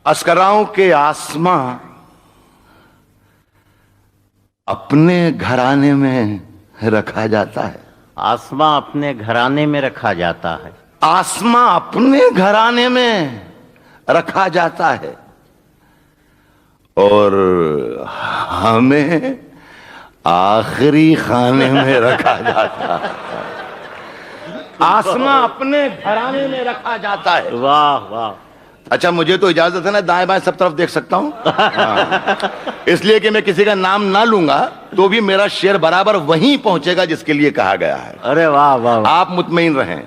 अस्कराओं के आसमां अपने घराने में रखा जाता है। आसमां अपने घराने में रखा जाता है। आसमां अपने घराने में रखा जाता है और हमें आखिरी खाने में रखा जाता है। आसमां अपने घराने में रखा जाता है। वाह वाह। अच्छा, मुझे तो इजाजत है ना, दाएं बाएं सब तरफ देख सकता हूं। हाँ। इसलिए कि मैं किसी का नाम ना लूंगा तो भी मेरा शेर बराबर वहीं पहुंचेगा जिसके लिए कहा गया है। अरे वाह वाह, वाह। आप मुतमईन रहें।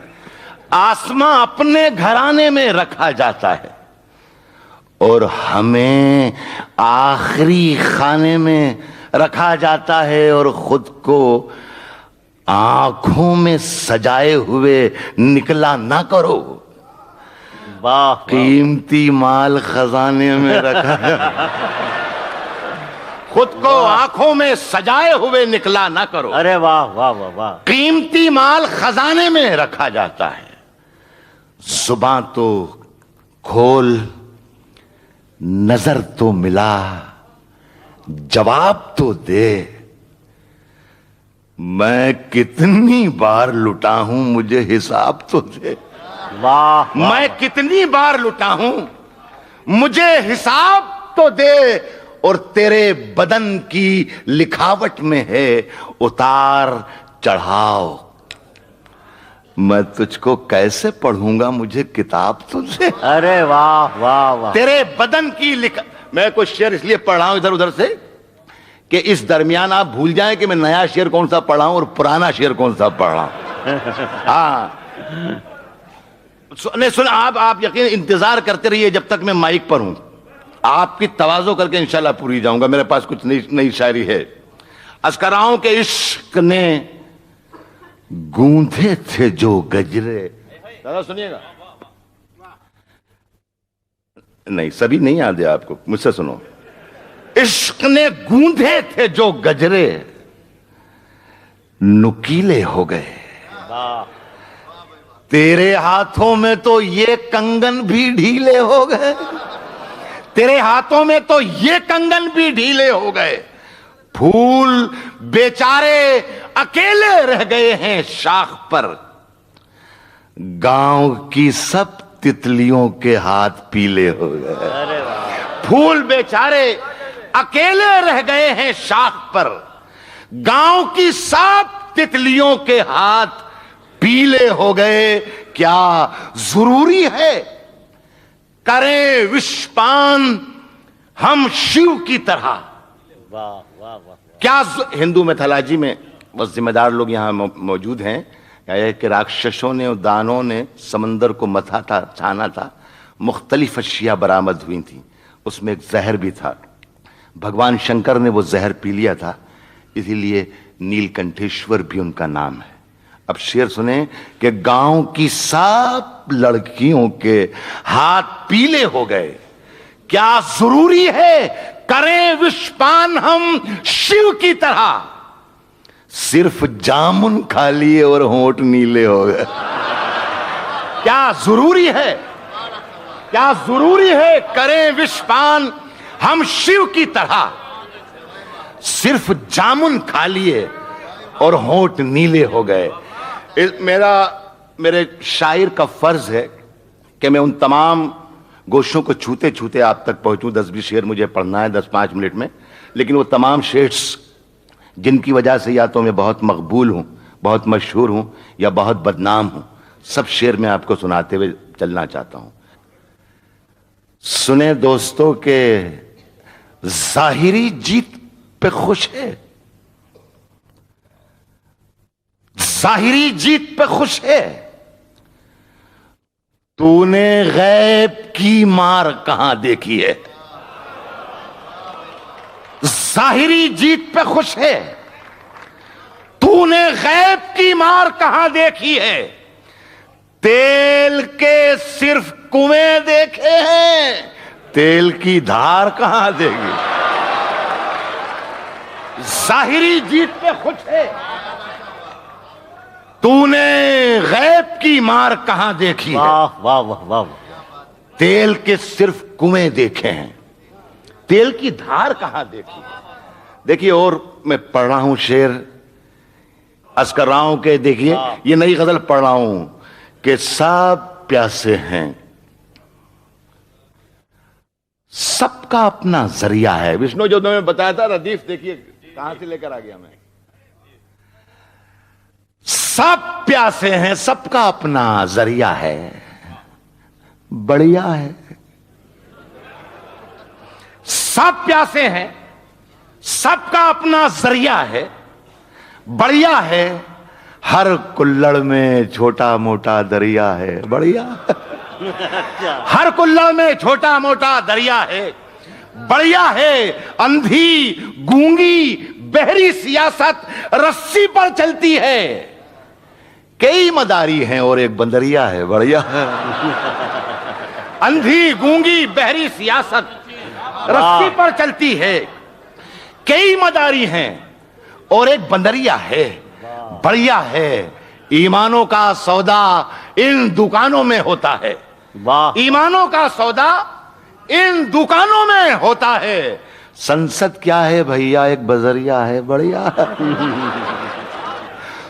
आसमां अपने घराने में रखा जाता है और हमें आखिरी खाने में रखा जाता है और खुद को आंखों में सजाए हुए निकला ना करो। वाह। कीमती माल खजाने में रखा खुद को आंखों में सजाए हुए निकला ना करो। अरे वाह वाह वाह वाह। कीमती माल खजाने में रखा जाता है। जुबान तो खोल, नजर तो मिला, जवाब तो दे। मैं कितनी बार लुटा हूं, मुझे हिसाब तो दे। वाह। मैं कितनी बार लुटा हूं, मुझे हिसाब तो दे। और तेरे बदन की लिखावट में है उतार चढ़ाव। मैं तुझको कैसे पढ़ूंगा, मुझे किताब तो दे। अरे वाह वाह वाह। तेरे बदन की मैं कुछ शेर इसलिए पढ़ रहा हूं इधर उधर से कि इस दरमियान आप भूल जाएं कि मैं नया शेर कौन सा पढ़ रहा हूं और पुराना शेर कौन सा पढ़ रहा हूं। हाँ, नहीं सुन, आप यकीन इंतजार करते रहिए जब तक मैं माइक पर हूं। आपकी तवाज़ो करके इंशाल्लाह पूरी जाऊंगा। मेरे पास कुछ नई शायरी है। अस्कराओं के इश्क ने गूंधे थे जो गजरे। दादा सुनिएगा, नहीं सभी नहीं याद है आपको, मुझसे सुनो। इश्क ने गूंधे थे जो गजरे नुकीले हो गए। तेरे हाथों में तो ये कंगन भी ढीले हो गए। तेरे हाथों में तो ये कंगन भी ढीले हो गए। फूल बेचारे अकेले रह गए हैं शाख पर। गांव की सब तितलियों के हाथ पीले हो गए। फूल बेचारे अकेले रह गए हैं शाख पर। गांव की सब तितलियों के हाथ पीले हो गए। क्या जरूरी है करें विषपान हम शिव की तरह। वाह वाह वाह। क्या हिंदू मैथोलॉजी में बस जिम्मेदार लोग यहां मौजूद हैं कि राक्षसों ने और दानों ने समंदर को मथा था, छाना था। मुख्तलिफ अशिया बरामद हुई थी, उसमें एक जहर भी था। भगवान शंकर ने वो जहर पी लिया था, इसीलिए नीलकंठेश्वर भी उनका नाम है। अब शेर सुने कि गांव की सब लड़कियों के हाथ पीले हो गए। क्या जरूरी है करें विषपान हम शिव की तरह। सिर्फ जामुन खा लिए और होंठ नीले हो गए। क्या जरूरी है, क्या जरूरी है करें विषपान हम शिव की तरह। सिर्फ जामुन खा लिए और होंठ नीले हो गए। मेरे शायर का फर्ज है कि मैं उन तमाम गोशों को छूते छूते आप तक पहुंचूं। 10-20 शेर मुझे पढ़ना है 10-5 मिनट में, लेकिन वो तमाम शेर्स जिनकी वजह से या तो मैं बहुत मकबूल हूं, बहुत मशहूर हूं या बहुत बदनाम हूं, सब शेर मैं आपको सुनाते हुए चलना चाहता हूं। सुने दोस्तों के जाहिरी जीत पे खुश है, जाहिरी जीत पे खुश है। तूने गैब की मार कहां देखी है। जाहिरी जीत पे खुश है, तूने गैब की मार कहां देखी है। तेल के सिर्फ कुएं देखे हैं, तेल की धार कहां देगी। जाहिरी जीत पे खुश है, तूने गैब की मार कहां देखी है। वाह वाह वाह वाह। तेल के सिर्फ कुएं देखे हैं, तेल की धार कहां देखी। देखिए, और मैं पढ़ रहा हूं शेर अस्कर राव के, देखिए ये नई गजल पढ़ रहा हूं कि सब प्यासे हैं, सबका अपना जरिया है। विष्णु जो मैं बताया था रदीफ, देखिए कहां से लेकर आ गया मैं। सब प्यासे हैं, सबका अपना जरिया है, बढ़िया है। सब प्यासे हैं, सबका अपना जरिया है, बढ़िया है। हर कुल्लड़ में छोटा मोटा दरिया है, बढ़िया। हर कुल्लड़ में छोटा मोटा दरिया है, बढ़िया है। अंधी गूंगी बहरी सियासत रस्सी पर चलती है, कई मदारी हैं और एक बंदरिया है, बढ़िया। अंधी गूंगी बहरी सियासत रस्सी पर चलती है, कई मदारी हैं और एक बंदरिया है, बढ़िया है। ईमानों का सौदा इन दुकानों में होता है, वाह। ईमानों का सौदा इन दुकानों में होता है। संसद क्या है भैया, एक बजरिया है, बढ़िया।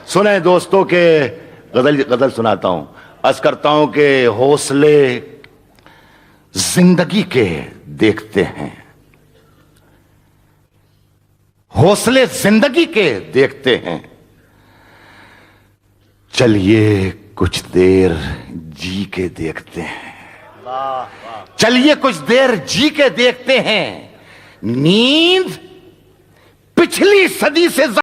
सुने दोस्तों के गजल सुनाता हूं। अर्ज करता हूं कि हौसले जिंदगी के देखते हैं, हौसले जिंदगी के देखते हैं। चलिए कुछ देर जी के देखते हैं, चलिए कुछ देर जी के देखते हैं। नींद पिछली सदी से